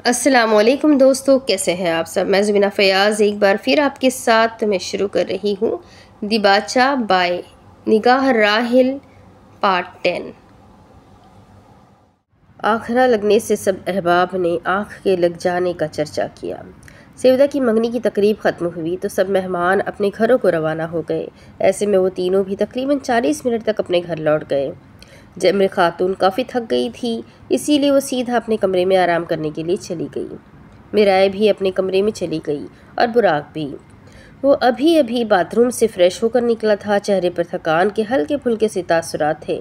अस्सलामुअलैकुम दोस्तों, कैसे हैं आप सब। मैं ज़ुबीना फ़याज़ एक बार फिर आपके साथ मैं शुरू कर रही हूँ दिबाचा बाय निगाह राहिल पार्ट 10। आखरा लगने से सब अहबाब ने आँख के लग जाने का चर्चा किया। सेवदा की मंगनी की तकरीब ख़त्म हुई तो सब मेहमान अपने घरों को रवाना हो गए। ऐसे में वो तीनों भी तकरीबन 40 मिनट तक अपने घर लौट गए। जमर खातून काफ़ी थक गई थी, इसीलिए वो सीधा अपने कमरे में आराम करने के लिए चली गई। मिराए भी अपने कमरे में चली गई और बुराक भी। वो अभी अभी बाथरूम से फ्रेश होकर निकला था। चेहरे पर थकान के हल्के फुल्के से तासुरात थे।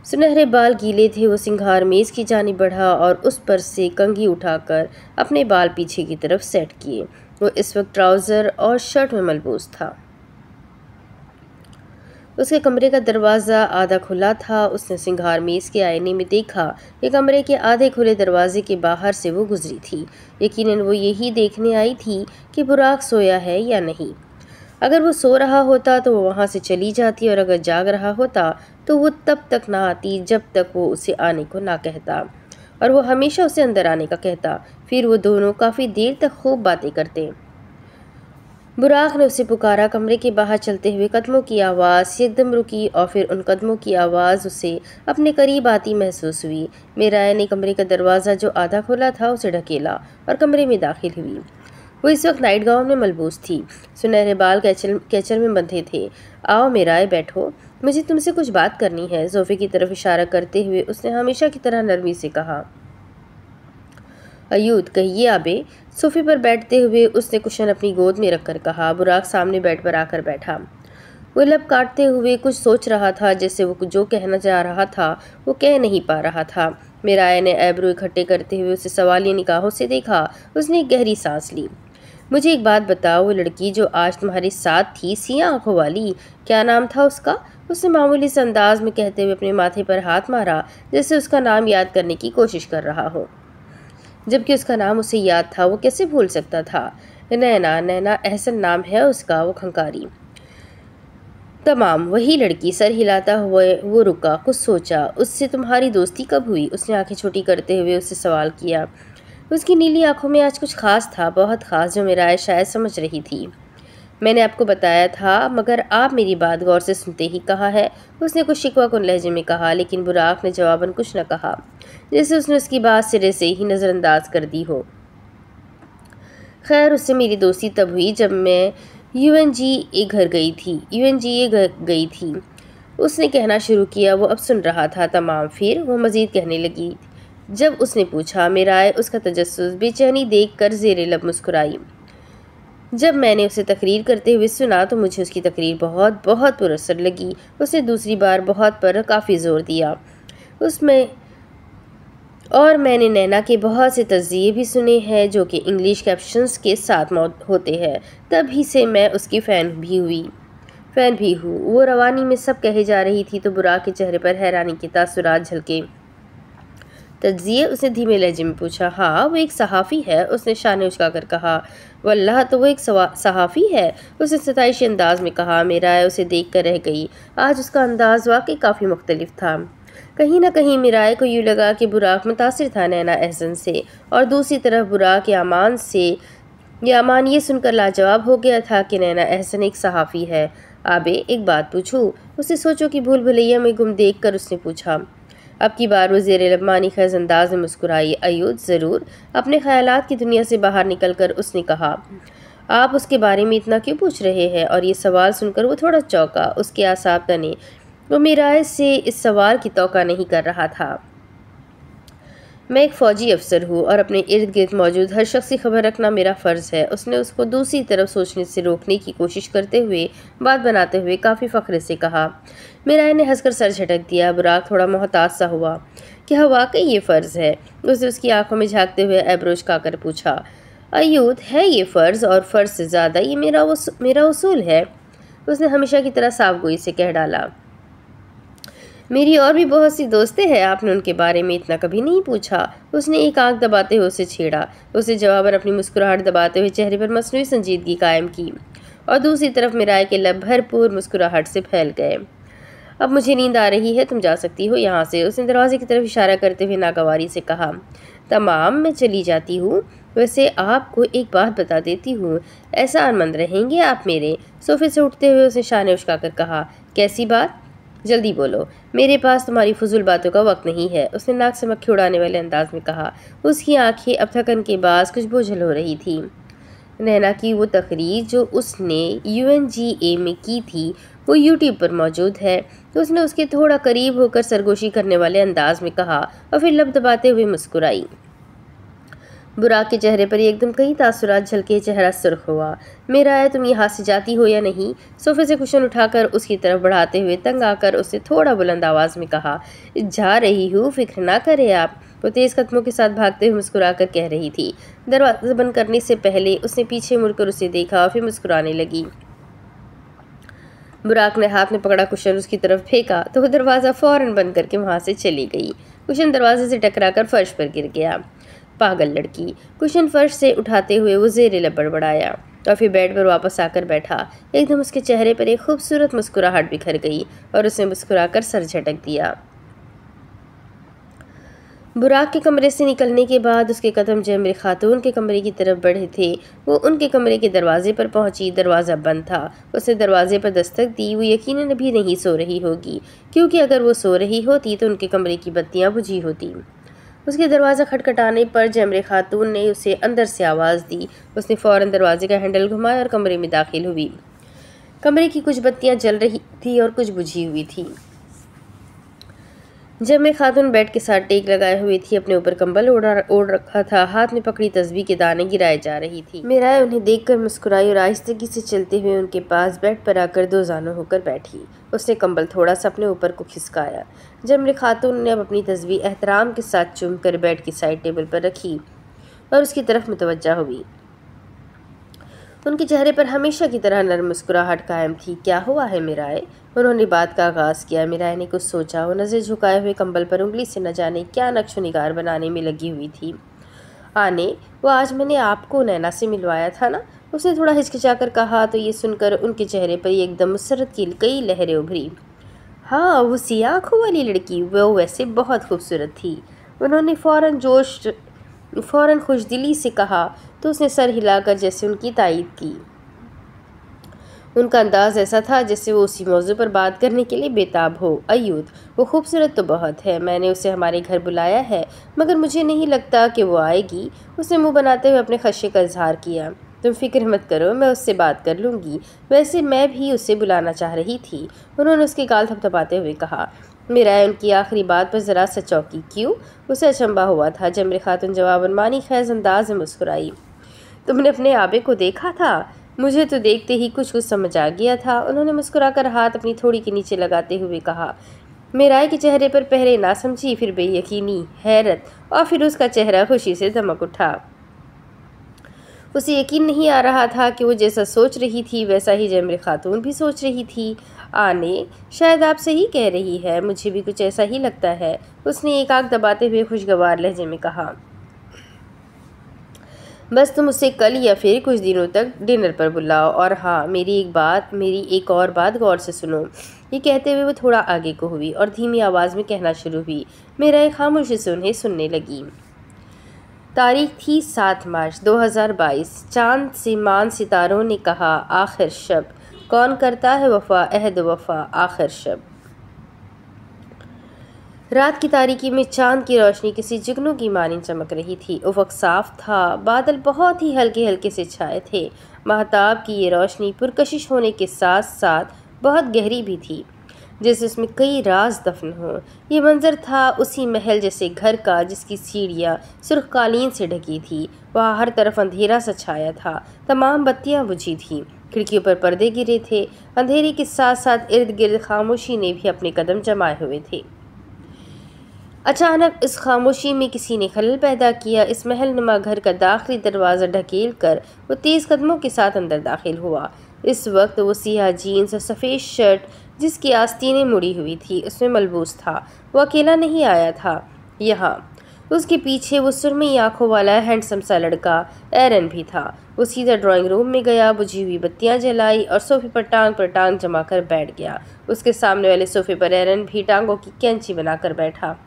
सुनहरे बाल गीले थे। वो सिंगार मेज़ की जानिब बढ़ा और उस पर से कंघी उठाकर अपने बाल पीछे की तरफ सेट किए। वो इस वक्त ट्राउज़र और शर्ट में मलबूस था। उसके कमरे का दरवाज़ा आधा खुला था। उसने सिंगार मेज़ के आईने में देखा कि कमरे के आधे खुले दरवाजे के बाहर से वो गुजरी थी। यकीनन वो यही देखने आई थी कि बुराक सोया है या नहीं। अगर वो सो रहा होता तो वो वहाँ से चली जाती, और अगर जाग रहा होता तो वो तब तक ना आती जब तक वो उसे आने को ना कहता, और वो हमेशा उसे अंदर आने का कहता। फिर वो दोनों काफ़ी देर तक खूब बातें करते। बुराक ने उसे पुकारा। कमरे के बाहर चलते हुए कदमों की आवाज़ एकदम रुकी और फिर उन कदमों की आवाज़ उसे अपने करीब आती महसूस हुई। मिराए ने कमरे का दरवाज़ा जो आधा खुला था उसे ढकेला और कमरे में दाखिल हुई। वो इस वक्त नाइट गाउन में मलबूस थी। सुनहरे बाल कैचर में बंधे थे। आओ मिराए, बैठो, मुझे तुमसे कुछ बात करनी है। सोफे की तरफ इशारा करते हुए उसने हमेशा की तरह नरमी से कहा। अयूद, कहिए आबे। सोफे पर बैठते हुए उसने कुशन अपनी गोद में रखकर कहा। बुराक सामने बेड पर आकर बैठा। वो लब काटते हुए कुछ सोच रहा था, जैसे वो जो कहना चाह रहा था वो कह नहीं पा रहा था। मिराए ने ऐब्रो इकट्ठे करते हुए उसे सवालिया निगाहों से देखा। उसने एक गहरी सांस ली। मुझे एक बात बताओ, वो लड़की जो आज तुम्हारे साथ थी, सिया आंखों वाली, क्या नाम था उसका? उसने मामूली से अंदाज में कहते हुए अपने माथे पर हाथ मारा, जैसे उसका नाम याद करने की कोशिश कर रहा हो, जबकि उसका नाम उसे याद था। वो कैसे भूल सकता था? नैना, नैना एहसन नाम है उसका, वो खंकारी। तमाम वही लड़की। सर हिलाता हुआ वो रुका, कुछ सोचा। उससे तुम्हारी दोस्ती कब हुई? उसने आंखें छोटी करते हुए उससे सवाल किया। उसकी नीली आंखों में आज कुछ खास था, बहुत खास, जो मिराए शायद समझ रही थी। मैंने आपको बताया था, मगर आप मेरी बात गौर से सुनते ही कहा है, उसने कुछ शिकवाकुन लहजे में कहा। लेकिन बुराक ने जवाबन कुछ न कहा, जैसे उसने उसकी बात सिरे से ही नज़रअंदाज कर दी हो। खैर, उससे मेरी दोस्ती तब हुई जब मैं यूएनजीए घर गई थी, उसने कहना शुरू किया। वो अब सुन रहा था तमाम। फिर वो मज़ीद कहने लगी। जब उसने पूछा, मिराए उसका तजस्सुस बेचैनी देख कर ज़ेरे लब मुस्कुराई। जब मैंने उसे तकरीर करते हुए सुना तो मुझे उसकी तकरीर बहुत बहुत पुरअसर लगी। उसने दूसरी बार बहुत पर काफ़ी ज़ोर दिया उसमें, और मैंने नैना के बहुत से तज़्ज़िये भी सुने हैं जो कि इंग्लिश कैप्शंस के साथ होते हैं। तभी से मैं उसकी फ़ैन भी हूँ। वो रवानी में सब कहे जा रही थी तो बुराक के चेहरे पर हैरानी के तासुरात झलके। तज्जिए? उसने धीमे लहजे में पूछा। हाँ, वो एक सहाफ़ी है, उसने शाने उचकाकर कहा। वल्लाह, तो वो एक सहाफ़ी है, उसने सताइशी अंदाज में कहा। मिराए उसे देख कर रह गई। आज उसका अंदाज वाकई काफ़ी मुख्तलिफ था। कहीं ना कहीं मिराए को यूँ लगा कि बुराक मुतासिर था नैना एहसन से, और दूसरी तरफ बुराक यामान ये सुनकर लाजवाब हो गया था कि नैना एहसन एक सहाफ़ी है। आबे, एक बात पूछूं? उसे सोचो कि भूल भुलैया में गुम देख कर उसने पूछा। अब की बार वो ज़ेरे लब मानी ख़ज़ अंदाज में मुस्कुराई। अयूद, ज़रूर। अपने ख़यालात की दुनिया से बाहर निकलकर उसने कहा। आप उसके बारे में इतना क्यों पूछ रहे हैं? और ये सवाल सुनकर वो थोड़ा चौंका। उसके आसाब तने। वो मिराए से इस सवाल की तौक़ा नहीं कर रहा था। मैं एक फ़ौजी अफसर हूँ और अपने इर्द गिर्द मौजूद हर शख्स की खबर रखना मेरा फ़र्ज़ है। उसने उसको दूसरी तरफ सोचने से रोकने की कोशिश करते हुए बात बनाते हुए काफ़ी फ़ख्र से कहा। मिराए ने हंसकर सर झटक दिया। बुराक थोड़ा मोहताज सा हुआ। क्या वाकई ये फ़र्ज़ है? उसने उसकी आंखों में झांकते हुए ऐब्रोज काकर पूछा। अयूद, है ये फ़र्ज़, और फ़र्ज़ से ज़्यादा ये मेरा उसूल है, उसने हमेशा की तरह साफ़गोई से कह डाला। मेरी और भी बहुत सी दोस्तें हैं, आपने उनके बारे में इतना कभी नहीं पूछा। उसने एक आंख दबाते हुए उसे छेड़ा। उसे जवाबन अपनी मुस्कुराहट दबाते हुए चेहरे पर मसनूई संजीदगी कायम की, और दूसरी तरफ मिराए के लब भरपूर मुस्कुराहट से फैल गए। अब मुझे नींद आ रही है, तुम जा सकती हो यहाँ से, उसने दरवाजे की तरफ इशारा करते हुए नागवारी से कहा। तमाम मैं चली जाती हूँ। वैसे आपको एक बात बता देती हूँ, ऐसा अरमंद रहेंगे आप मेरे। सोफे से उठते हुए उसने शाने उचकाकर कहा, कैसी बात? जल्दी बोलो, मेरे पास तुम्हारी फजूल बातों का वक्त नहीं है, उसने नाक से मक्खी उड़ाने वाले अंदाज में कहा। उसकी आंखें अब थकन के बाद कुछ बोझल हो रही थी। नैना की वो तकरीर जो उसने UNGA में की थी वो YouTube पर मौजूद है। तो उसने उसके थोड़ा करीब होकर सरगोशी करने वाले अंदाज में कहा और फिर लब दबाते हुए मुस्कुराई। बुराक के चेहरे पर एकदम कई तासुरात झलके, चेहरा सुर्ख हुआ। मेरा है, तुम यहाँ से जाती हो या नहीं? सोफे से कुशन उठाकर उसकी तरफ बढ़ाते हुए तंग आकर उसने थोड़ा बुलंद आवाज़ में कहा, जा रही हूँ, फिक्र ना करें आप। वो तेज़ कदमों के साथ भागते हुए मुस्कुराकर कह रही थी। दरवाज़ा बंद करने से पहले उसने पीछे मुड़कर उसे देखा और फिर मुस्कुराने लगी। बुराक ने हाथ में पकड़ा कुशन उसकी तरफ फेंका तो वो दरवाज़ा फ़ौरन बंद करके वहाँ से चली गई। कुशन दरवाजे से टकराकर फर्श पर गिर गया। पागल लड़की, कुशन फर्श से उठाते हुए वो ज़ेरे लब बड़बड़ाया और फिर बेड पर वापस आकर बैठा। एकदम उसके चेहरे पर एक खूबसूरत मुस्कुराहट बिखर गई और उसने मुस्कुराकर सर झटक दिया। बुराक के कमरे से निकलने के बाद उसके कदम जमरे खातून के कमरे की तरफ बढ़े थे। वो उनके कमरे के दरवाजे पर पहुंची। दरवाज़ा बंद था। उसने दरवाजे पर दस्तक दी। वो यकीनन अभी नहीं सो रही होगी, क्योंकि अगर वो सो रही होती तो उनके कमरे की बत्तियां बुझी होती। उसके दरवाज़ा खटखटाने पर जमरे खातून ने उसे अंदर से आवाज़ दी। उसने फ़ौरन दरवाजे का हैंडल घुमाया और कमरे में दाखिल हुई। कमरे की कुछ बत्तियां जल रही थी और कुछ बुझी हुई थी। जमरे खातून बेड के साथ टेक लगाए हुई थी, अपने ऊपर कंबल ओढ़ रखा था, हाथ में पकड़ी तस्बीह के दाने गिराए जा रही थी। मीराए उन्हें देखकर मुस्कुराई और आहिस्तगी से चलते हुए उनके पास बेड पर आकर दो जानों होकर बैठी। उसने कंबल थोड़ा सा अपने ऊपर को खिसकाया। जमरे खातून ने अब अपनी तस्बीह एहतराम के साथ चूम कर बेड की साइड टेबल पर रखी और उसकी तरफ मुतवज्जा हुई। उनके चेहरे पर हमेशा की तरह नर्म मुस्कुराहट कायम थी। क्या हुआ है मीराए? उन्होंने बात का आगाज़ किया। मीराए ने कुछ सोचा। वो नज़र झुकाए हुए कंबल पर उंगली से न जाने क्या नक्शो निगार बनाने में लगी हुई थी। आने, वो आज मैंने आपको नैना से मिलवाया था ना? उसने थोड़ा हिचकिचाकर कहा। तो ये सुनकर उनके चेहरे पर एकदम मुसर्रत की कई लहरें उभरी। हाँ, वो सियाह आँखों वाली लड़की, वो वैसे बहुत खूबसूरत थी। उन्होंने फ़ौरन खुशदिली से कहा तो उसने सर हिलाकर जैसे उनकी तायीद की। उनका अंदाज़ ऐसा था जैसे वो उसी मौजू पर बात करने के लिए बेताब हो। अय्यूद, वो खूबसूरत तो बहुत है, मैंने उसे हमारे घर बुलाया है, मगर मुझे नहीं लगता कि वो आएगी। उसने मुंह बनाते हुए अपने खदशे का इजहार किया। तुम फिक्र मत करो, मैं उससे बात कर लूँगी। वैसे मैं भी उसे बुलाना चाह रही थी, उन्होंने उसके गाल थपथपाते हुए कहा। मीराए उनकी आखिरी बात पर ज़रा सा चौंकी। क्यों? उसे अचंभा हुआ था। जमरे खातून जवाबन मानी खैज अंदाज में मुस्कुराई। तुमने अपने आबे को देखा था? मुझे तो देखते ही कुछ समझ आ गया था, उन्होंने मुस्कुराकर हाथ अपनी थोड़ी के नीचे लगाते हुए कहा। मीराए के चेहरे पर पहले ना समझी, फिर बेयकीनी, हैरत और फिर उसका चेहरा खुशी से दमक उठा। उसे यकीन नहीं आ रहा था कि वो जैसा सोच रही थी वैसा ही जमरे खातून भी सोच रही थी। आने, शायद आप सही कह रही है, मुझे भी कुछ ऐसा ही लगता है, उसने एक आंख दबाते हुए खुशगवार लहजे में कहा। बस तुम उसे कल या फिर कुछ दिनों तक डिनर पर बुलाओ। और हाँ, मेरी एक और बात गौर से सुनो। ये कहते हुए वो थोड़ा आगे को हुई और धीमी आवाज़ में कहना शुरू हुई। मेरा खामोशी से उन्हें सुनने लगी। तारीख थी 7 मार्च 2022। चांद से मान सितारों ने कहा आखिर शब, कौन करता है वफा अहद वफा आखिर शब। रात की तारीकी में चांद की रोशनी किसी जुगनू की मानी चमक रही थी। उफ़क़ साफ था, बादल बहुत ही हल्के हल्के से छाए थे। महताब की ये रोशनी पुरकशिश होने के साथ साथ बहुत गहरी भी थी, जैसे उसमें कई राज दफन हों। ये मंजर था उसी महल जैसे घर का जिसकी सीढ़ियाँ सुर्ख कालीन से ढकी थी। वहाँ हर तरफ अंधेरा सा छाया था, तमाम बत्तियाँ बुझी थीं, खिड़कियों पर पर्दे गिरे थे। अंधेरे के साथ साथ इर्द गिर्द खामोशी ने भी अपने कदम जमाए हुए थे। अचानक इस खामोशी में किसी ने खलल पैदा किया। इस महल नुमा घर का दाखिली दरवाज़ा ढकेल कर वो तेज़ कदमों के साथ अंदर दाखिल हुआ। इस वक्त वो सियाह जीन्स और सफ़ेद शर्ट जिसकी आस्तीनें मुड़ी हुई थी उसमें मलबूस था। वो अकेला नहीं आया था यहाँ, उसके पीछे वो सुरमई आँखों वाला हैंडसम सा लड़का एरन भी था। वो सीधा ड्राइंग रूम में गया, बुझी हुई बत्तियां जलाई और सोफे पर टांग जमा कर बैठ गया। उसके सामने वाले सोफे पर एरन भी टांगों की कैंची बनाकर बैठा।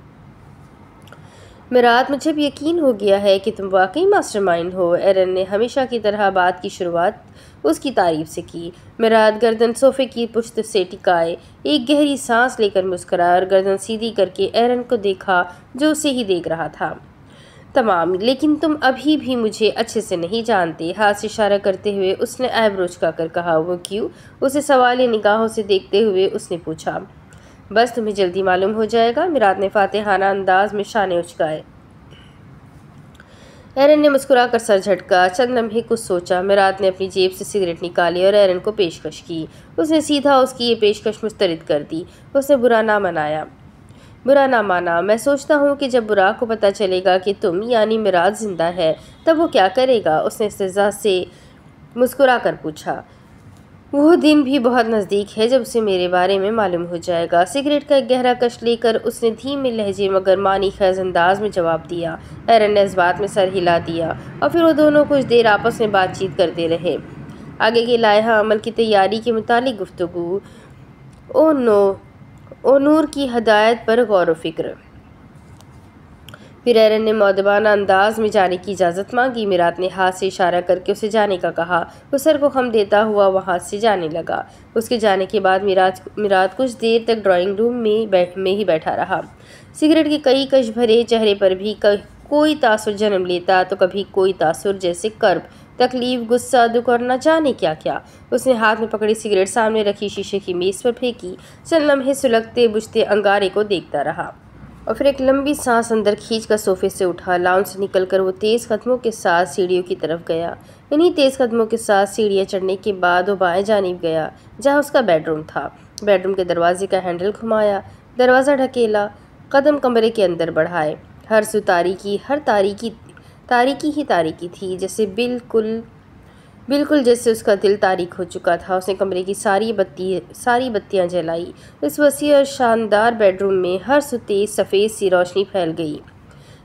मिरात, मुझे अब यकीन हो गया है कि तुम वाकई मास्टरमाइंड हो। एरन ने हमेशा की तरह बात की शुरुआत उसकी तारीफ से की। मिरात गर्दन सोफे की पुश्त से टिकाए एक गहरी सांस लेकर मुस्कुराया और गर्दन सीधी करके एरन को देखा जो उसे ही देख रहा था। तमाम, लेकिन तुम अभी भी मुझे अच्छे से नहीं जानते। हाथ से इशारा करते हुए उसने आईब्रो झुकाकर कहा। वो क्यों? उसे सवालिया निगाहों से देखते हुए उसने पूछा। बस तुम्हें जल्दी मालूम हो जाएगा। मिरात ने फातिहाना अंदाज में शाने उचकाए। एरन ने मुस्कुराकर सर झटका। चंद लम्हे कुछ सोचा। मिरात ने अपनी जेब से सिगरेट निकाली और एरन को पेशकश की। उसने सीधा उसकी ये पेशकश मुस्तरद कर दी। उसने बुरा ना माना। मैं सोचता हूँ कि जब बुराक को पता चलेगा कि तुम यानी मिराज जिंदा है तब वो क्या करेगा? उसने इस्तेज़ा से मुस्कुरा कर पूछा। वो दिन भी बहुत नज़दीक है जब उसे मेरे बारे में मालूम हो जाएगा। सिगरेट का एक गहरा कश लेकर उसने धीमे लहजे मगर मानी खैज अंदाज में जवाब दिया। एरन ने इस बात में सर हिला दिया और फिर वो दोनों कुछ देर आपस में बातचीत करते रहे। आगे के लायहा अमल की तैयारी के मुतालिक गुफ्तगू। ओ नूर की हदायत पर गौर व फिक्र। फिर एरन ने मौदबाना अंदाज में जाने की इजाज़त मांगी। मिरात ने हाथ से इशारा करके उसे जाने का कहा। वो सर को खम देता हुआ वहाँ से जाने लगा। उसके जाने के बाद मिरात कुछ देर तक ड्राइंग रूम में ही बैठा रहा। सिगरेट के कई कश भरे चेहरे पर भी कोई तासुर जन्म लेता तो कभी कोई तासुर जैसे कर्ब, तकलीफ, गुस्सा, दुख और न जाने क्या क्या। उसने हाथ में पकड़ी सिगरेट सामने रखी शीशे की मेज़ पर फेंकी। चंद लम्हे सुलगते बुझते अंगारे को देखता रहा और फिर एक लंबी सांस अंदर खींचकर सोफे से उठा। लाउंज से निकलकर वो तेज़ कदमों के साथ सीढ़ियों की तरफ गया। इन्हीं तेज़ कदमों के साथ सीढ़ियाँ चढ़ने के बाद वो बाएं जानिब गया जहाँ उसका बेडरूम था। बेडरूम के दरवाजे का हैंडल घुमाया, दरवाज़ा ढकेला, कदम कमरे के अंदर बढ़ाए। हर सू तारीकी ही तारीकी थी, जैसे बिल्कुल जैसे उसका दिल तारीक हो चुका था। उसने कमरे की सारी बत्तियां जलाई। इस वसी और शानदार बेडरूम में हर सू तेज सफ़ेद सी रोशनी फैल गई,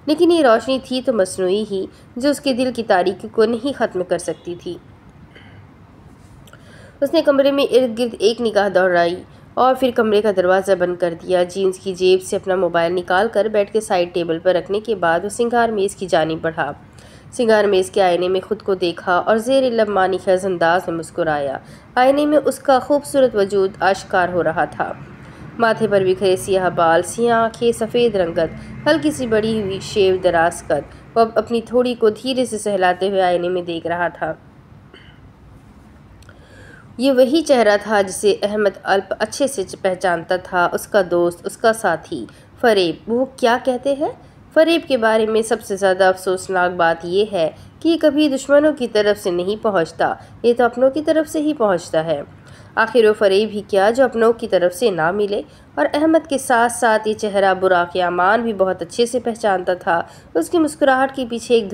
लेकिन ये रोशनी थी तो मसनूई ही, जो उसके दिल की तारीकी को नहीं ख़त्म कर सकती थी। उसने कमरे में इर्द गिर्द एक निगाह दौड़ाई और फिर कमरे का दरवाज़ा बंद कर दिया। जीन्स की जेब से अपना मोबाइल निकाल कर बेड के साइड टेबल पर रखने के बाद वो सिंगार मेज़ की जानिब बढ़ा। सिंगार मेज़ के आईने में खुद को देखा और ज़ेर लब मानी खैज़ अंदाज में मुस्कुराया। आईने में उसका खूबसूरत वजूद आश्कार हो रहा था। माथे पर बिखरे सियाह बाल, सियाह आँखें, सफ़ेद रंगत, हल्की सी बड़ी हुई शेव दराज कद। वो अब अपनी थोड़ी को धीरे से सहलाते हुए आईने में देख रहा था। ये वही चेहरा था जिसे अहमद अल्प अच्छे से पहचानता था। उसका दोस्त, उसका साथी फ़रेब। वो क्या कहते हैं? फ़रेब के बारे में सबसे ज़्यादा अफसोसनाक बात यह है कि ये कभी दुश्मनों की तरफ से नहीं पहुंचता, ये तो अपनों की तरफ से ही पहुंचता है। आखिर वो फ़रेब ही क्या जो अपनों की तरफ से ना मिले। और अहमद के साथ साथ ये चेहरा बुराक यामान भी बहुत अच्छे से पहचानता था। उसकी मुस्कुराहट के पीछे एक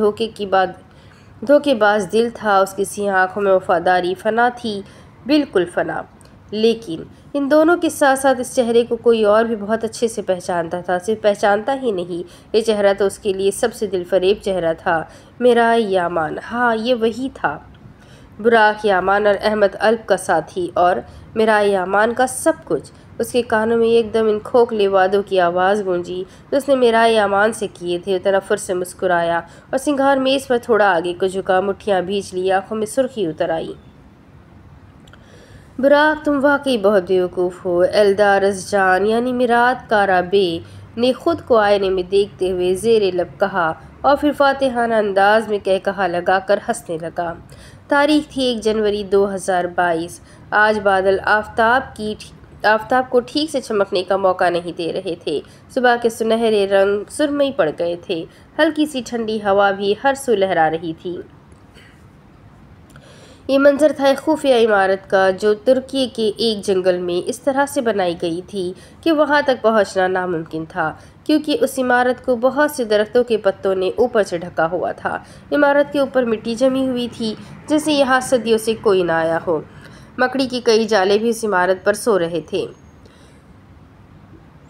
धोखेबाज दिल था। उसकी सियाह आँखों में वफादारी फना थी, बिल्कुल फना। लेकिन इन दोनों के साथ साथ इस चेहरे को कोई और भी बहुत अच्छे से पहचानता था। सिर्फ पहचानता ही नहीं, ये चेहरा तो उसके लिए सबसे दिलफरेब चेहरा था। मेरा यामान, हाँ ये वही था। बुराक यामान और अहमद अल्प का साथी और मेरा यामान का सब कुछ। उसके कानों में एकदम इन खोखले वादों की आवाज़ गूंजी जो उसने मेरा यामान से किए थे। तनफ्फुर से मुस्कुराया और सिंगार मेज़ पर थोड़ा आगे को झुका, मुठ्ठियाँ भींच ली, आंखों में सुर्खी उतर आई। बुराक, तुम वाकई बहुत बेवकूफ़ हो। एल्दार रज़जान यानी मिरात काराबे ने खुद को आईने में देखते हुए ज़ेरे लब कहा और फिर फातिहाना अंदाज में कहा लगाकर हंसने लगा। तारीख थी 1 जनवरी 2022। आज बादल आफताब को ठीक से चमकने का मौका नहीं दे रहे थे। सुबह के सुनहरे रंग सुरमई पड़ गए थे। हल्की सी ठंडी हवा भी हर सू लहरा रही थी। ये मंजर था एक खुफिया इमारत का जो तुर्की के एक जंगल में इस तरह से बनाई गई थी कि वहां तक पहुंचना नामुमकिन था, क्योंकि उस इमारत को बहुत से दरख्तों के पत्तों ने ऊपर से ढका हुआ था। इमारत के ऊपर मिट्टी जमी हुई थी जैसे यहाँ सदियों से कोई ना आया हो। मकड़ी की कई जाले भी इस इमारत पर सो रहे थे।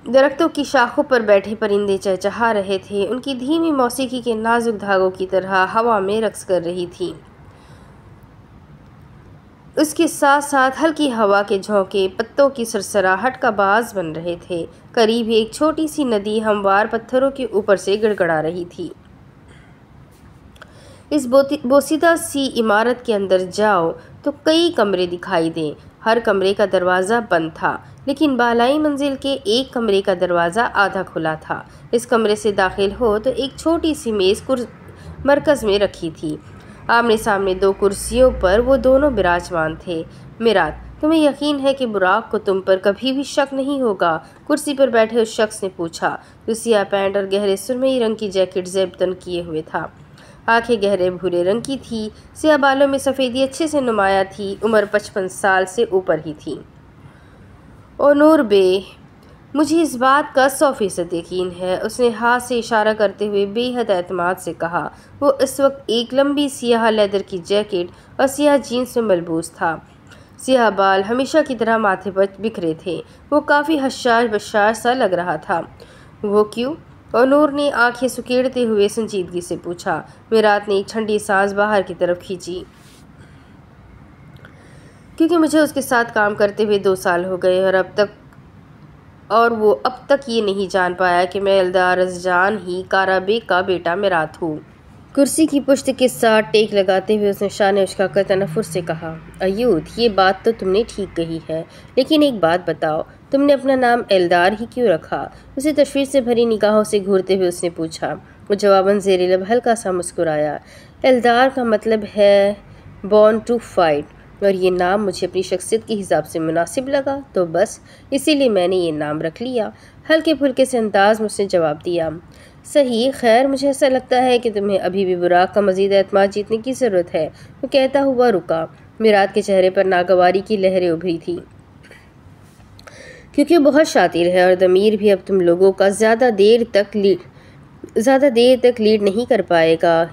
दरख्तों की शाखों पर बैठे परिंदे चहचहा रहे थे। उनकी धीमी मौसीकी के नाजुक धागों की तरह हवा में रक्स कर रही थी। उसके साथ साथ हल्की हवा के झोंके पत्तों की सरसराहट का बाज बन रहे थे। करीब एक छोटी सी नदी हमवार पत्थरों के ऊपर से गड़गड़ा रही थी। इस बोसीदा सी इमारत के अंदर जाओ तो कई कमरे दिखाई दें। हर कमरे का दरवाज़ा बंद था, लेकिन बालाई मंजिल के एक कमरे का दरवाज़ा आधा खुला था। इस कमरे से दाखिल हो तो एक छोटी सी मेज़ मरकज़ में रखी थी। आमने सामने दो कुर्सियों पर वो दोनों विराजमान थे। मिरात, तुम्हें यकीन है कि बुराक को तुम पर कभी भी शक नहीं होगा? कुर्सी पर बैठे उस शख्स ने पूछा, जो सियाह पैंट और गहरे सुरमई रंग की जैकेट ज़ेब तन किए हुए था। आंखें गहरे भूरे रंग की थी, सियाह बालों में सफ़ेदी अच्छे से नुमाया थी। उम्र 55 साल से ऊपर ही थी। ओ नूर बे, मुझे इस बात का 100% यकीन है, उसने हाथ से इशारा करते हुए बेहद एतमाद से कहा। वो इस वक्त एक लंबी सियाह लेदर की जैकेट और सियाह जीन्स में मलबूस था। सियाह बाल हमेशा की तरह माथे पर बिखरे थे। वो काफ़ी हशाश बशाश सा लग रहा था। वो क्यों? और नूर ने आंखें सुकेड़ते हुए संजीदगी से पूछा। मिरात ने एक ठंडी सांस बाहर की तरफ खींची। क्योंकि मुझे उसके साथ काम करते हुए 2 साल हो गए और वो अब तक ये नहीं जान पाया कि मैं एल्दार अज़जान ही कारा बेग का बेटा मिरात हूँ। कुर्सी की पुश्त के साथ टेक लगाते हुए उसने शान उछाकर तनफ़ुर से कहा, अयूद, ये बात तो तुमने ठीक कही है, लेकिन एक बात बताओ, तुमने अपना नाम एल्दार ही क्यों रखा? उसे तशवीश से भरी निगाहों से घूरते हुए उसने पूछा। वो जवाबन ज़ेरे लब हल्का सा मुस्कुराया। एल्दार का मतलब है बॉर्न टू फाइट, और ये नाम मुझे अपनी शख्सियत के हिसाब से मुनासिब लगा, तो बस इसीलिए मैंने ये नाम रख लिया। हल्के फुल्के से अंदाज में उसने जवाब दिया। सही, खैर मुझे ऐसा लगता है कि तुम्हें अभी भी बुराक का मज़ीद एतमाद जीतने की ज़रूरत है। वो कहता हुआ रुका। मिरात के चेहरे पर नागवारी की लहरें उभरी थी, क्योंकि बहुत शातिर है और दमीर भी अब तुम लोगों का ज़्यादा देर तक लीड नहीं कर पाएगा।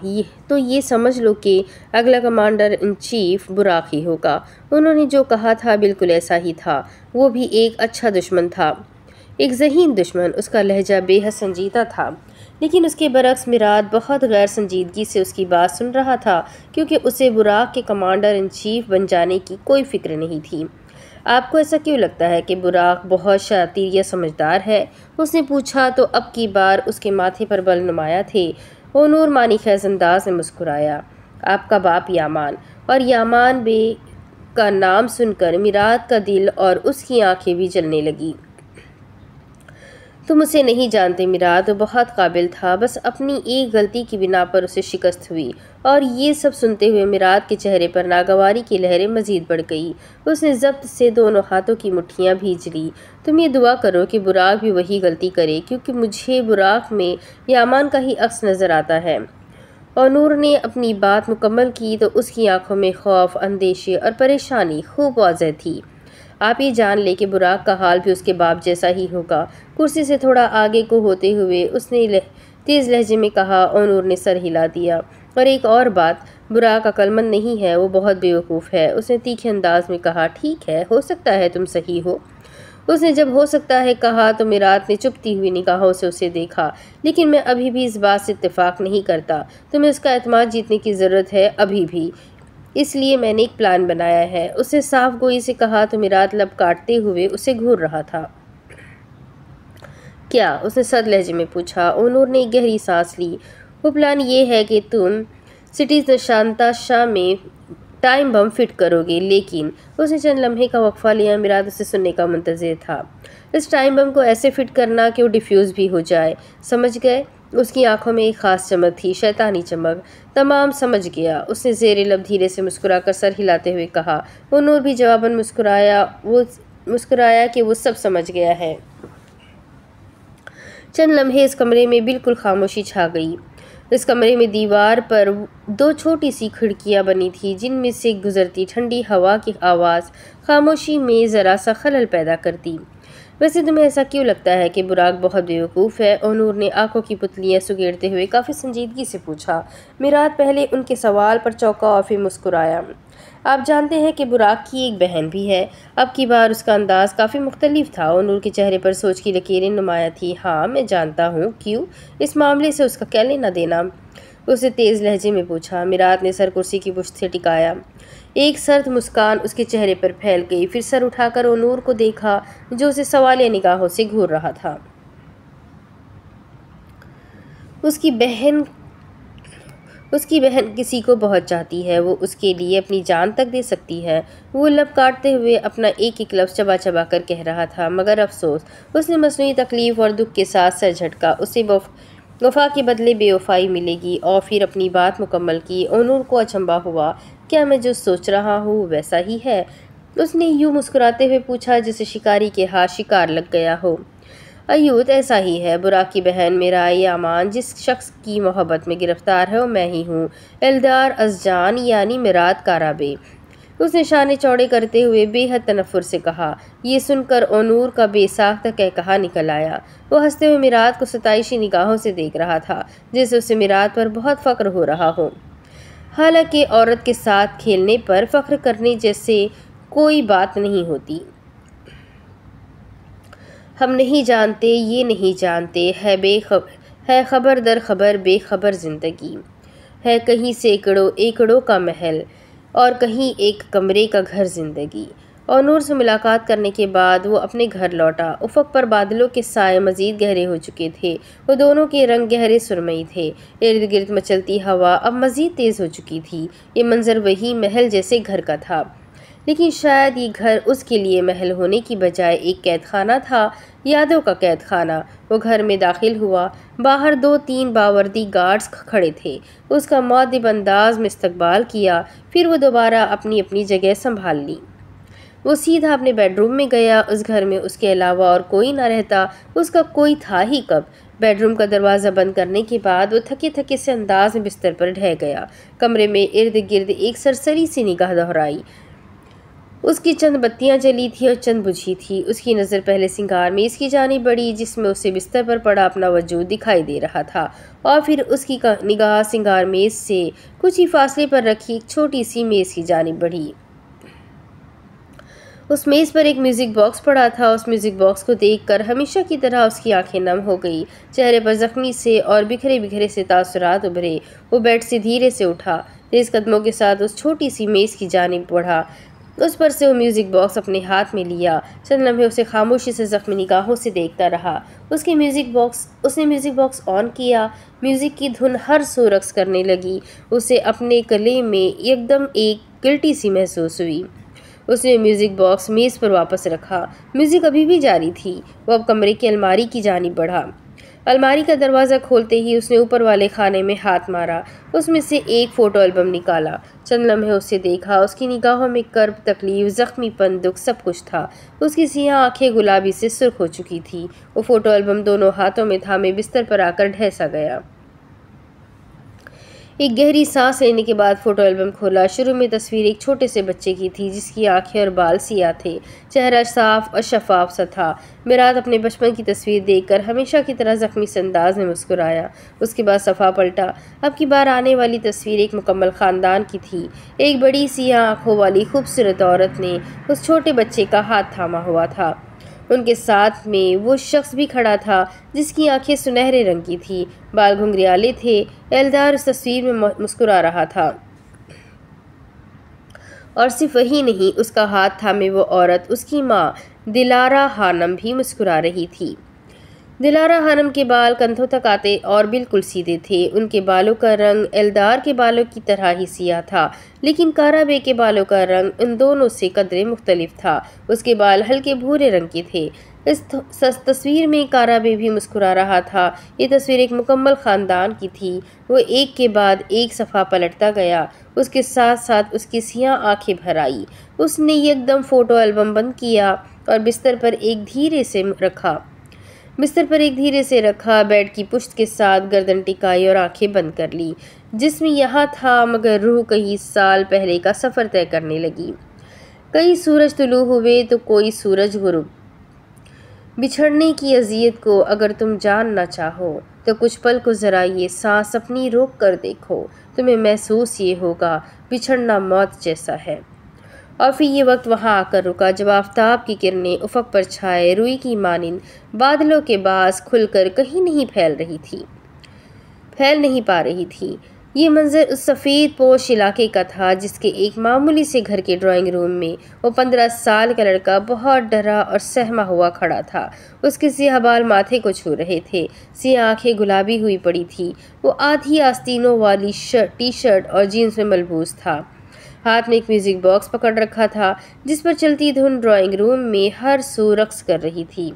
ये समझ लो कि अगला कमांडर इन चीफ बुराक ही होगा। उन्होंने जो कहा था बिल्कुल ऐसा ही था। वो भी एक अच्छा दुश्मन था, एक ज़हीन दुश्मन। उसका लहजा बेहद संजीदा था, लेकिन उसके बरक्स मिरात बहुत गैर संजीदगी से उसकी बात सुन रहा था, क्योंकि उसे बुराक के कमांडर इन चीफ बन जाने की कोई फिक्र नहीं थी। आपको ऐसा क्यों लगता है कि बुराक बहुत शातिर या समझदार है? उसने पूछा तो अब की बार उसके माथे पर बल नुमाया थे। वो नूर मानी खैज़ अंदाज में मुस्कुराया। आपका बाप यामान। और यामान बे का नाम सुनकर मिरात का दिल और उसकी आंखें भी जलने लगी। तुम उसे नहीं जानते मिरात, वो बहुत काबिल था, बस अपनी एक गलती की बिना पर उसे शिकस्त हुई। और ये सब सुनते हुए मिरात के चेहरे पर नागवारी की लहरें मज़ीद बढ़ गई। उसने ज़ब्त से दोनों हाथों की मुट्ठियाँ भींच ली। तुम ये दुआ करो कि बुराक भी वही गलती करे, क्योंकि मुझे बुराक में यामान का ही अक्स नज़र आता है। और नूर ने अपनी बात मुकम्मल की तो उसकी आंखों में खौफ, अंदेशे और परेशानी खूब वाज़ेह थी। आप ये जान ले कि बुराक का हाल भी उसके बाप जैसा ही होगा। कुर्सी से थोड़ा आगे को होते हुए उसने तेज़ लहजे में कहा, और नूर ने सर हिला दिया। और एक और बात, बुराक अक्लमंद नहीं है, वो बहुत बेवकूफ़ है। उसने तीखे अंदाज में कहा। ठीक है, हो सकता है तुम सही हो। उसने जब हो सकता है कहा तो मिरात ने चुपती हुई निगाहों से उसे देखा। लेकिन मैं अभी भी इस बात से इत्तेफाक नहीं करता। तुम्हें उसका एतमाद जीतने की ज़रूरत है अभी भी, इसलिए मैंने एक प्लान बनाया है। उसने साफ गोई से कहा तो मिरात लब काटते हुए उसे घूर रहा था। क्या? उसने सद लहजे में पूछा। ओनूर ने एक गहरी सांस ली। वो प्लान ये है कि तुम सिटीज़ निशानता शाह में टाइम बम फिट करोगे। लेकिन उसने चंद लम्हे का वक्फा लिया। मिरात उसे सुनने का मुंतज़िर था। इस टाइम बम को ऐसे फिट करना कि वो डिफ्यूज़ भी हो जाए, समझ गए? उसकी आंखों में एक ख़ास चमक थी, शैतानी चमक। तमाम समझ गया। उसने ज़ेरे लब धीरे से मुस्कुराकर सर हिलाते हुए कहा। वो नूर भी जवाबन मुस्कुराया कि वो सब समझ गया है। चंद लम्हे इस कमरे में बिल्कुल खामोशी छा गई। इस कमरे में दीवार पर 2 छोटी सी खिड़कियां बनी थी, जिनमें से गुजरती ठंडी हवा की आवाज़ खामोशी में ज़रा सा खलल पैदा करती। वैसे तुम्हें ऐसा क्यों लगता है कि बुराक बहुत बेवकूफ़ है? और नूर ने आंखों की पुतलियाँ सुगेड़ते हुए काफ़ी संजीदगी से पूछा। मिरात पहले उनके सवाल पर चौंका और फिर मुस्कुराया। आप जानते हैं कि बुराक की एक बहन भी है। अब की बार उसका अंदाज काफ़ी मुख्तलिफ था और नूर के चेहरे पर सोच की लकीरें नुमाया थी। हाँ, मैं जानता हूँ। क्यों? इस मामले से उसका क्या लेना देना? उसने तेज़ लहजे में पूछा। मिरात ने सर कुर्सी की पुश्त से टिकाया। एक सर्द मुस्कान उसके चेहरे पर फैल गई। फिर सर उठाकर वो नूर को देखा जो उसे सवालिया निगाहों से घूर रहा था। उसकी बहन किसी को बहुत चाहती है, वो उसके लिए अपनी जान तक दे सकती है। वो लब काटते हुए अपना एक एक लफ्ज़ चबा चबा कर कह रहा था, मगर अफसोस। उसने मसनूई तकलीफ़ और दुख के साथ सर झटका। उसे वफा के बदले बेवफाई मिलेगी। और फिर अपनी बात मुकम्मल की। और नूर को अचंभा हुआ, क्या मैं जो सोच रहा हूँ वैसा ही है? उसने यूँ मुस्कुराते हुए पूछा जैसे शिकारी के हाथ शिकार लग गया हो। अयूत, ऐसा ही है। बुराक की बहन मेरा यामान जिस शख्स की मोहब्बत में गिरफ्तार है वो मैं ही हूँ, एल्दार अज़जान यानी मिरात काराबे। उसने शाने चौड़े करते हुए बेहद तनफ़ुर से कहा। ये सुनकर ओनूर का बेसाख्ता कहकहा निकल आया। वो हंसते हुए मिरात को सताइशी निगाहों से देख रहा था, जैसे उसे मिरात पर बहुत फ़ख्र हो रहा हो। हालांकि औरत के साथ खेलने पर फ़ख्र करने जैसे कोई बात नहीं होती। हम नहीं जानते, ये नहीं जानते, है खबर दर खबर बेखबर ज़िंदगी। है कहीं सैकड़ों एकड़ों का महल और कहीं एक कमरे का घर ज़िंदगी। और नूर से मुलाकात करने के बाद वो अपने घर लौटा। उफ़क़ पर बादलों के साए मज़ीद गहरे हो चुके थे। वो दोनों के रंग गहरे सुरमई थे। इर्द गिर्द मचलती हवा अब मज़ीद तेज़ हो चुकी थी। ये मंजर वही महल जैसे घर का था, लेकिन शायद ये घर उसके लिए महल होने की बजाय एक कैद खाना था, यादों का कैद खाना। वो घर में दाखिल हुआ। बाहर 2-3 बावर्दी गार्ड्स खड़े थे। उसका मुअद्दिब अंदाज में इस्तकबाल किया। फिर वो दोबारा अपनी अपनी जगह संभाल ली। वो सीधा अपने बेडरूम में गया। उस घर में उसके अलावा और कोई ना रहता। उसका कोई था ही कब? बेडरूम का दरवाज़ा बंद करने के बाद वो थके थके से अंदाज में बिस्तर पर ढह गया। कमरे में इर्द गिर्द एक सरसरी सी निगाह दोहराई। उसकी चंद बत्तियां जली थी और चंद बुझी थी। उसकी नज़र पहले सिंगार मेज़ की जानी बढ़ी, जिसमें उसे बिस्तर पर पड़ा अपना वजूद दिखाई दे रहा था। और फिर उसकी निगाह सिंगार मेज़ से कुछ ही फासले पर रखी एक छोटी सी मेज़ की जानिब बढ़ी। उस मेज़ पर एक म्यूज़िक बॉक्स पड़ा था। उस म्यूज़िक बॉक्स को देखकर हमेशा की तरह उसकी आंखें नम हो गई। चेहरे पर जख्मी से और बिखरे बिखरे से तासुरात उभरे। वो बेड से धीरे से उठा, तेज़ कदमों के साथ उस छोटी सी मेज़ की जानिब बढ़ा। उस पर से वो म्यूज़िक बॉक्स अपने हाथ में लिया। चंद लम्हे उसे खामोशी से जख्मी निगाहों से देखता रहा। उसने म्यूज़िक बॉक्स ऑन किया। म्यूज़िक की धुन हर सो रक्स करने लगी। उसे अपने गले में एकदम एक गिल्टी सी महसूस हुई। उसने म्यूज़िक बॉक्स मेज़ पर वापस रखा। म्यूज़िक अभी भी जारी थी। वो अब कमरे की अलमारी की जानिब बढ़ा। अलमारी का दरवाज़ा खोलते ही उसने ऊपर वाले खाने में हाथ मारा। उसमें से एक फ़ोटो एल्बम निकाला। चंद लम्हे उसे देखा। उसकी निगाहों में कर्ब, तकलीफ, ज़ख्मीपन, दुख सब कुछ था। उसकी सियाह आंखें गुलाबी से सुर्ख हो चुकी थी। वो फ़ोटो एल्बम दोनों हाथों में थामे बिस्तर पर आकर ढह सा गया। एक गहरी सांस लेने के बाद फ़ोटो एल्बम खोला। शुरू में तस्वीर एक छोटे से बच्चे की थी, जिसकी आंखें और बाल सियाह थे। चेहरा साफ और शफाफ सा था। मिरात अपने बचपन की तस्वीर देखकर हमेशा की तरह जख्मी से अंदाज में मुस्कुराया। उसके बाद सफ़ा पलटा। अब की बार आने वाली तस्वीर एक मुकम्मल ख़ानदान की थी। एक बड़ी सियाह आँखों वाली खूबसूरत औरत ने उस छोटे बच्चे का हाथ थामा हुआ था। उनके साथ में वो शख्स भी खड़ा था, जिसकी आंखें सुनहरे रंग की थी, बाल घुंघरियाले थे। एल्दार उस तस्वीर में मुस्कुरा रहा था। और सिर्फ वही नहीं, उसका हाथ थामे वो औरत, उसकी माँ दिलारा खानम भी मुस्कुरा रही थी। दिलारा खानम के बाल कंधों तक आते और बिल्कुल सीधे थे। उनके बालों का रंग एल्दार के बालों की तरह ही सियाह था, लेकिन काराबे के बालों का रंग इन दोनों से कदरे मुख्तलिफ था। उसके बाल हल्के भूरे रंग के थे। इस तस्वीर में काराबे भी मुस्कुरा रहा था। ये तस्वीर एक मुकम्मल ख़ानदान की थी। वो एक के बाद एक सफ़ा पलटता गया। उसके साथ साथ उसकी सियाह आंखें भर आई। उसने एकदम फ़ोटो एल्बम बंद किया और बिस्तर पर एक धीरे से रखा। बेड की पुश्त के साथ गर्दन टिकाई और आंखें बंद कर ली। जिस्म यहाँ था, मगर रूह कई साल पहले का सफ़र तय करने लगी। कई सूरज तुलू हुए तो कोई सूरज गुरूब। बिछड़ने की अजियत को अगर तुम जानना चाहो तो कुछ पल को ज़रा ये सांस अपनी रोक कर देखो। तुम्हें महसूस ये होगा बिछड़ना मौत जैसा है। और फिर ये वक्त वहाँ आकर रुका जब आफताब की किरणें उफ़क़ पर छाए रुई की मानिंद बादलों के बास खुलकर कहीं नहीं फैल नहीं पा रही थी। ये मंजर उस सफ़ेद पोश इलाके का था जिसके एक मामूली से घर के ड्राइंग रूम में वो 15 साल का लड़का बहुत डरा और सहमा हुआ खड़ा था। उसके सियाह बाल माथे को छू रहे थे, सियाह आंखें गुलाबी हुई पड़ी थी। वो आधी आस्तीनों वाली टी शर्ट और जीन्स में मलबूस था। हाथ में एक म्यूजिक बॉक्स पकड़ रखा था जिस पर चलती धुन ड्राइंग रूम में हर सू रक्स कर रही थी।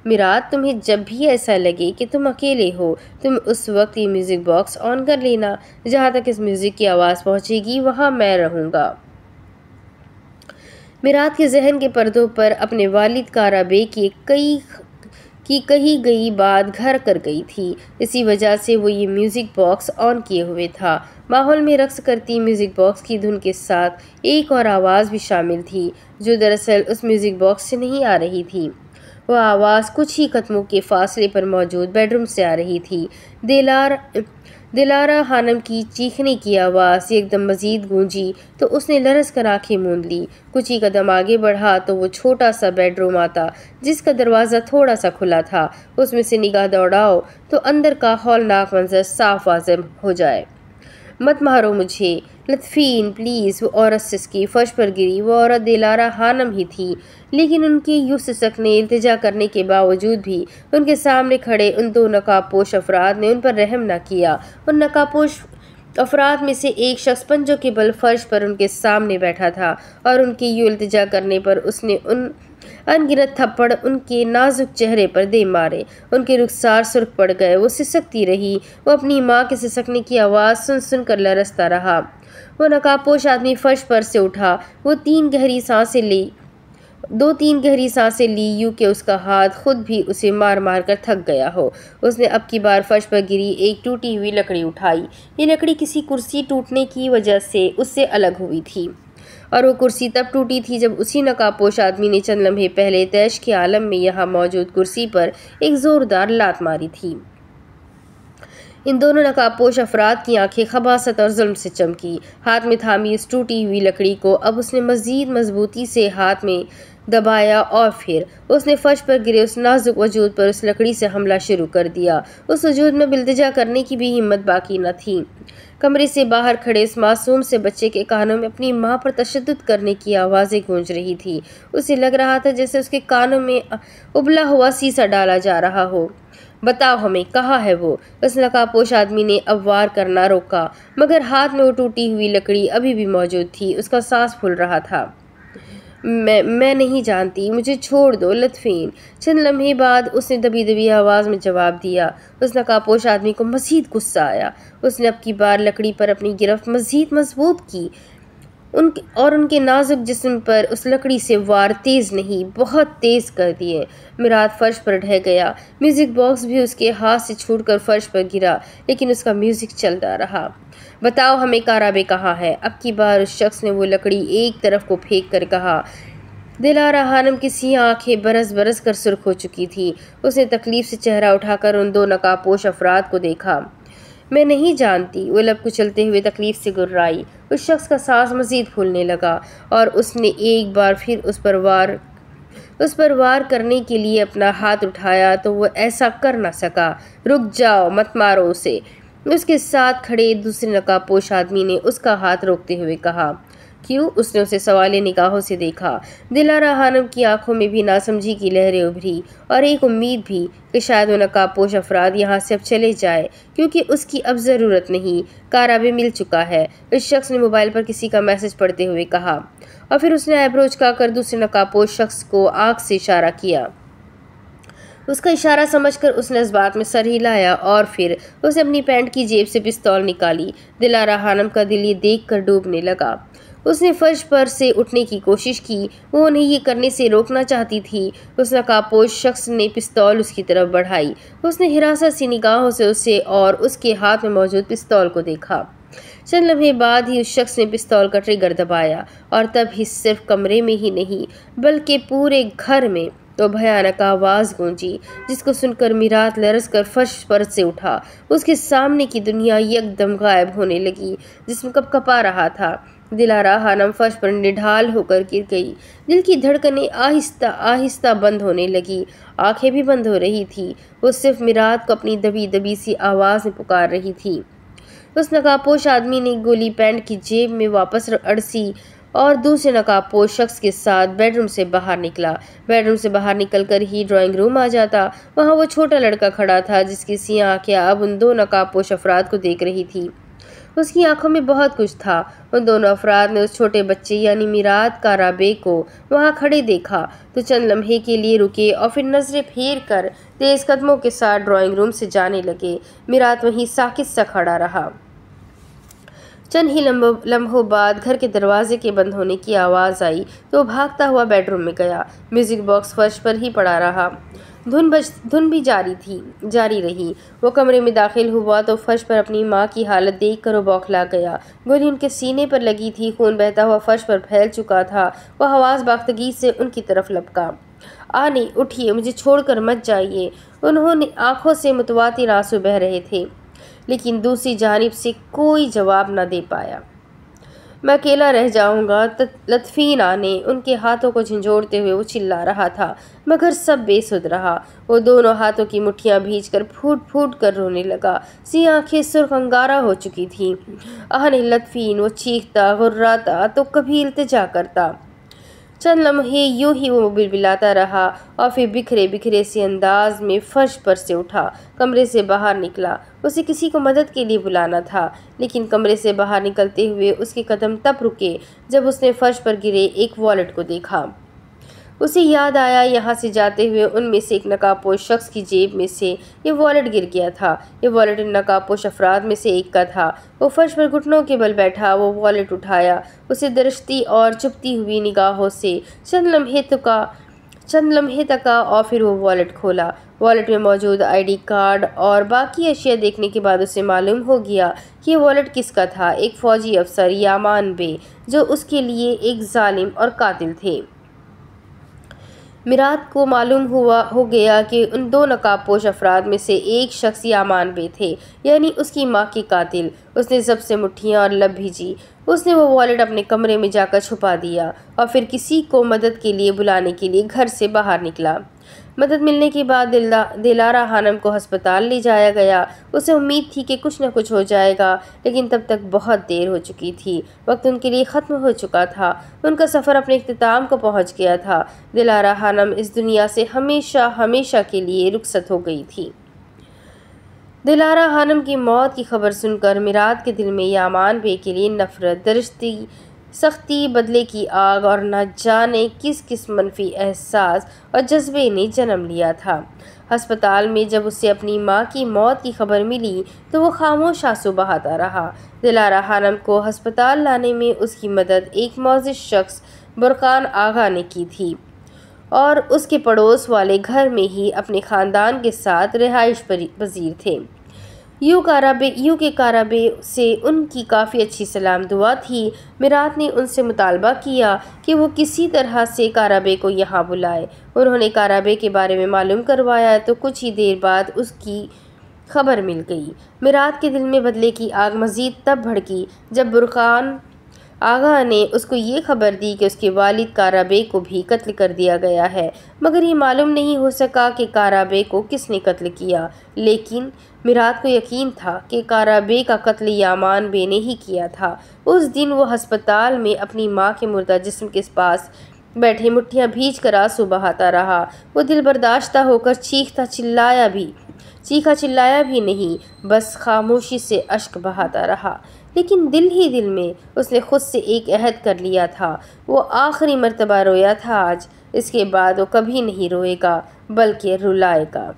मिराज, तुम्हें जब भी ऐसा लगे कि तुम अकेले हो, तुम उस वक्त ये म्यूजिक बॉक्स ऑन कर लेना। जहाँ तक इस म्यूजिक की आवाज़ पहुँचेगी वहाँ मैं रहूँगा। मिराज के जहन के पर्दों पर अपने वालिद काराबे की कही गई बात घर कर गई थी। इसी वजह से वो ये म्यूजिक बॉक्स ऑन किए हुए था। माहौल में रक्स करती म्यूजिक बॉक्स की धुन के साथ एक और आवाज़ भी शामिल थी जो दरअसल उस म्यूजिक बॉक्स से नहीं आ रही थी। वह आवाज़ कुछ ही कदमों के फासले पर मौजूद बेडरूम से आ रही थी। दिलारा खानम की चीखने की आवाज़ एकदम मज़ीद गूंजी तो उसने लरस कर आंखें मूंद ली। कुछ ही कदम आगे बढ़ा तो वो छोटा सा बेडरूम आता जिसका दरवाज़ा थोड़ा सा खुला था। उसमें से निगाह दौड़ाओ तो अंदर का हौलनाक मंजर साफ वाज़ेह हो जाए। मत मारो मुझे लतफ़ीन, प्लीज़। वो औरत सिसकी, फर्श पर गिरी। वो औरत दिलारा खानम ही थी, लेकिन उनके यूँ सिसकने इल्तिजा करने के बावजूद भी उनके सामने खड़े उन दो नकाबपोश अफराद ने उन पर रहम न किया। उन नकाबपोश अफराद में से एक शख्स पंजों के बल फर्श पर उनके सामने बैठा था और उनके यूँ इल्तिजा करने पर उसने उन अनगिनत थप्पड़ उनके नाजुक चेहरे पर दे मारे। उनके रुखसार सुर्ख पड़ गए। वो सिसकती रही। वो अपनी माँ के सिसकने की आवाज़ सुन सुन कर लरसता रहा। वो नकाबपोश आदमी फर्श पर से उठा। दो तीन गहरी सांसें ली यूँ कि उसका हाथ खुद भी उसे मार मार कर थक गया हो। उसने अब की बार फर्श पर गिरी एक टूटी हुई लकड़ी उठाई। ये लकड़ी किसी कुर्सी टूटने की वजह से उससे अलग हुई थी और वो कुर्सी तब टूटी थी जब उसी नकाबपोश आदमी ने चंद लम्हे पहले तैश के आलम में यहाँ मौजूद कुर्सी पर एक जोरदार लात मारी थी। इन दोनों नकाबपोश अफराद की आंखें खबासत और जुल्म से चमकी। हाथ में थामी उस टूटी हुई लकड़ी को अब उसने मज़ीद मजबूती से हाथ में दबाया और फिर उसने फर्श पर गिरे उस नाजुक वजूद पर उस लकड़ी से हमला शुरू कर दिया। उस वजूद में बिल्तिजा करने की भी हिम्मत बाकी न थी। कमरे से बाहर खड़े उस मासूम से बच्चे के कानों में अपनी माँ पर तशद्दुद करने की आवाज़ें गूंज रही थी। उसे लग रहा था जैसे उसके कानों में उबला हुआ शीशा डाला जा रहा हो। बताओ हमें, कहाँ है वो? उस नकाबपोश आदमी ने अब वार करना रोका, मगर हाथ में वो टूटी हुई लकड़ी अभी भी मौजूद थी। उसका सांस फूल रहा था। मैं नहीं जानती, मुझे छोड़ दो लतफ़ीन। चंद लम्हे बाद उसने दबी दबी आवाज़ में जवाब दिया। उस नकाबपोश आदमी को मज़ीद गुस्सा आया। उसने अब की बार लकड़ी पर अपनी गिरफ्त मज़ीद मजबूत की उनके नाजुक जिस्म पर उस लकड़ी से वार तेज़ नहीं बहुत तेज़ कर दिए। मिराज फर्श पर ढह गया। म्यूज़िक बॉक्स भी उसके हाथ से छूटकर फर्श पर गिरा, लेकिन उसका म्यूज़िक चलता रहा। बताओ हमें, काराबे कहाँ है? अब की बार उस शख्स ने वो लकड़ी एक तरफ को फेंक कर कहा। दिलारा खानम की सी आंखें बरस बरस कर सुर्ख हो चुकी थी। उसने तकलीफ से चेहरा उठाकर उन दो नकाबपोश अफराद को देखा। मैं नहीं जानती, वो लब कुचलते हुए तकलीफ से गुर्राई। उस शख्स का सांस मज़ीद फूलने लगा और उसने एक बार फिर उस पर वार करने के लिए अपना हाथ उठाया तो वो ऐसा कर न सका। रुक जाओ, मत मारो उसे। उसके साथ खड़े दूसरे नकाबपोश आदमी ने उसका हाथ रोकते हुए कहा। क्यों? उसने उसे सवाले निगाहों से देखा। दिलारा खानम की आंखों में भी नासमझी की लहरें उभरी और एक उम्मीद भी कि शायद वो नकाबपोश अफराद यहाँ से अब चले जाए, क्योंकि उसकी अब ज़रूरत नहीं, काराबे मिल चुका है। इस शख्स ने मोबाइल पर किसी का मैसेज पढ़ते हुए कहा और फिर उसने आईब्रो झुकाकर दूसरे नकाबपोश शख्स को आँख से इशारा किया। उसका इशारा समझकर उसने इस बात में सर हिलाया और फिर उसने अपनी पैंट की जेब से पिस्तौल निकाली। दिलारा खानम का दिल ये देखकर डूबने लगा। उसने फर्श पर से उठने की कोशिश की। वो उन्हें ये करने से रोकना चाहती थी। उस नकाबपोश शख्स ने पिस्तौल उसकी तरफ बढ़ाई। उसने हिरासत सी निगाहों से उसे और उसके हाथ में मौजूद पिस्तौल को देखा। चंद लम्हे बाद ही उस शख्स ने पिस्तौल का ट्रिगर दबाया और तब ही सिर्फ कमरे में ही नहीं बल्कि पूरे घर में तो भयानक आवाज़ गूंजी, जिसको सुनकर मिराज लरस कर फर्श पर से उठा। उसके सामने की दुनिया यकदम गायब होने लगी, जिसमें कपकपा रहा था। दिलारा खानम फर्श पर निढाल होकर गिर गई। दिल की धड़कनें आहिस्ता आहिस्ता बंद होने लगी। आंखें भी बंद हो रही थी। वो सिर्फ मिराज को अपनी दबी दबी सी आवाज़ में पुकार रही थी। उस नकाबपोश आदमी ने गोली पैंट की जेब में वापस अड़सी और दूसरे नकाबपोश शख्स के साथ बेडरूम से बाहर निकला। बेडरूम से बाहर निकलकर ही ड्राइंग रूम आ जाता। वहाँ वो छोटा लड़का खड़ा था जिसकी सी आंखें अब उन दो नकाबपोश अफराद को देख रही थी। उसकी आंखों में बहुत कुछ था। उन दोनों अफराद ने उस छोटे बच्चे यानी मिरात काराबे को वहाँ खड़े देखा तो चंद लम्हे के लिए रुके और फिर नजरें फेर कर तेज कदमों के साथ ड्राइंग रूम से जाने लगे। मिरात वहीं साकित सा खड़ा रहा। चंद ही लम्हों बाद घर के दरवाजे के बंद होने की आवाज़ आई तो भागता हुआ बेडरूम में गया। म्यूजिक बॉक्स फर्श पर ही पड़ा रहा। धुन भी जारी रही। वो कमरे में दाखिल हुआ तो फर्श पर अपनी माँ की हालत देखकर वो बौखला गया। गोली उनके सीने पर लगी थी। खून बहता हुआ फर्श पर फैल चुका था। वह हवास बाख्तगी से उनकी तरफ लपका। आने उठिए, मुझे छोड़कर मत जाइए। उन्होंने आंखों से मुतवातिर आंसू बह रहे थे लेकिन दूसरी जानिब से कोई जवाब न दे पाया। मैं अकेला रह जाऊंगा। लतफी आने उनके हाथों को झंझोड़ते हुए वो चिल्ला रहा था मगर सब बेसुध रहा। वो दोनों हाथों की मुट्ठियां भींचकर फूट फूट कर रोने लगा। सी आंखें सुर्ख अंगारा हो चुकी थी। आने लतफीन, वो चीखता गुर्राता तो कभी इल्तिजा करता। चंद लम्हे यूं ही वो बिलबिलाता रहा और फिर बिखरे बिखरे से अंदाज में फर्श पर से उठा, कमरे से बाहर निकला। उसे किसी को मदद के लिए बुलाना था लेकिन कमरे से बाहर निकलते हुए उसके कदम तब रुके जब उसने फर्श पर गिरे एक वॉलेट को देखा। उसे याद आया यहाँ से जाते हुए उनमें से एक नकाबपोश शख्स की जेब में से ये वॉलेट गिर गया था। ये वॉलेट इन नकाबपोश अफराद में से एक का था। वो फर्श पर घुटनों के बल बैठा। वो वॉलेट उठाया। उसे दरश्ती और चुपती हुई निगाहों से चंद लम्हे तका और फिर वो वॉलेट खोला। वॉलेट में मौजूद आईडी कार्ड और बाकी अशिया देखने के बाद उसे मालूम हो गया कि ये वॉलेट किसका था। एक फौजी अफसर यामान बे जो उसके लिए एक जालिम और कातिल थे। मिरात को मालूम हो गया कि उन दो नकाबपोश अफराद में से एक शख्स यामान बे थे यानी उसकी माँ की कातिल। उसने सबसे मुट्ठियाँ और लब भीजी। उसने वो वॉलेट अपने कमरे में जाकर छुपा दिया और फिर किसी को मदद के लिए बुलाने के लिए घर से बाहर निकला। मदद मिलने के बाद दिलारा खानम को अस्पताल ले जाया गया। उसे उम्मीद थी कि कुछ न कुछ हो जाएगा लेकिन तब तक बहुत देर हो चुकी थी। वक्त उनके लिए ख़त्म हो चुका था। उनका सफ़र अपने इख्तिताम को पहुंच गया था। दिलारा खानम इस दुनिया से हमेशा हमेशा के लिए रुखसत हो गई थी। दिलारा खानम की मौत की खबर सुनकर मिरात के दिल में यामान बे के लिए नफरत, दरिश्ती, सख्ती, बदले की आग और न जाने किस किस मनफी एहसास और जज्बे ने जन्म लिया था। अस्पताल में जब उसे अपनी माँ की मौत की खबर मिली तो वो खामोश आंसू बहाता रहा। दिलारा खानम को अस्पताल लाने में उसकी मदद एक मौजिज़ शख्स बुरकान आगा ने की थी और उसके पड़ोस वाले घर में ही अपने ख़ानदान के साथ रिहाइश पजीर थे। यू के काराबे से उनकी काफ़ी अच्छी सलाम दुआ थी। मिरात ने उनसे मुतालबा किया कि वो किसी तरह से काराबे को यहाँ बुलाए। उन्होंने काराबे के बारे में मालूम करवाया तो कुछ ही देर बाद उसकी खबर मिल गई। मिरात के दिल में बदले की आग मज़ीद तब भड़की जब बुरकान आगा ने उसको ये खबर दी कि उसके वालिद काराबे को भी कत्ल कर दिया गया है मगर ये मालूम नहीं हो सका कि काराबे को किसने कत्ल किया। लेकिन मिरात को यकीन था कि काराबे का कत्ल यामान बे ने ही किया था। उस दिन वो अस्पताल में अपनी माँ के मुर्दा जिस्म के पास बैठे मुट्ठियाँ भींच कर आंसू बहाता रहा। वो दिल बर्दाश्ता होकर चीखा चिल्लाया भी नहीं, बस खामोशी से अश्क बहाता रहा। लेकिन दिल ही दिल में उसने खुद से एक अहद कर लिया था। वो आखिरी मर्तबा रोया था आज। इसके बाद वो कभी नहीं रोएगा बल्कि रुलाएगा।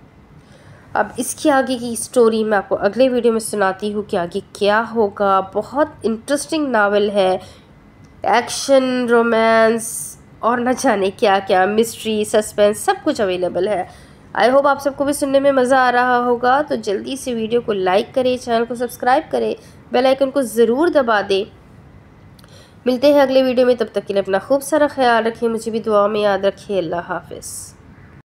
अब इसके आगे की स्टोरी मैं आपको अगले वीडियो में सुनाती हूँ कि आगे क्या होगा। बहुत इंटरेस्टिंग नावल है। एक्शन, रोमांस और न जाने क्या क्या, मिस्ट्री, सस्पेंस, सब कुछ अवेलेबल है। आई होप आप सबको भी सुनने में मज़ा आ रहा होगा। तो जल्दी से वीडियो को लाइक करें, चैनल को सब्सक्राइब करें, बेल आइकन को ज़रूर दबा दें। मिलते हैं अगले वीडियो में, तब तक के लिए अपना खूब सारा ख्याल रखें, मुझे भी दुआ में याद रखिए। अल्लाह हाफ़िज़।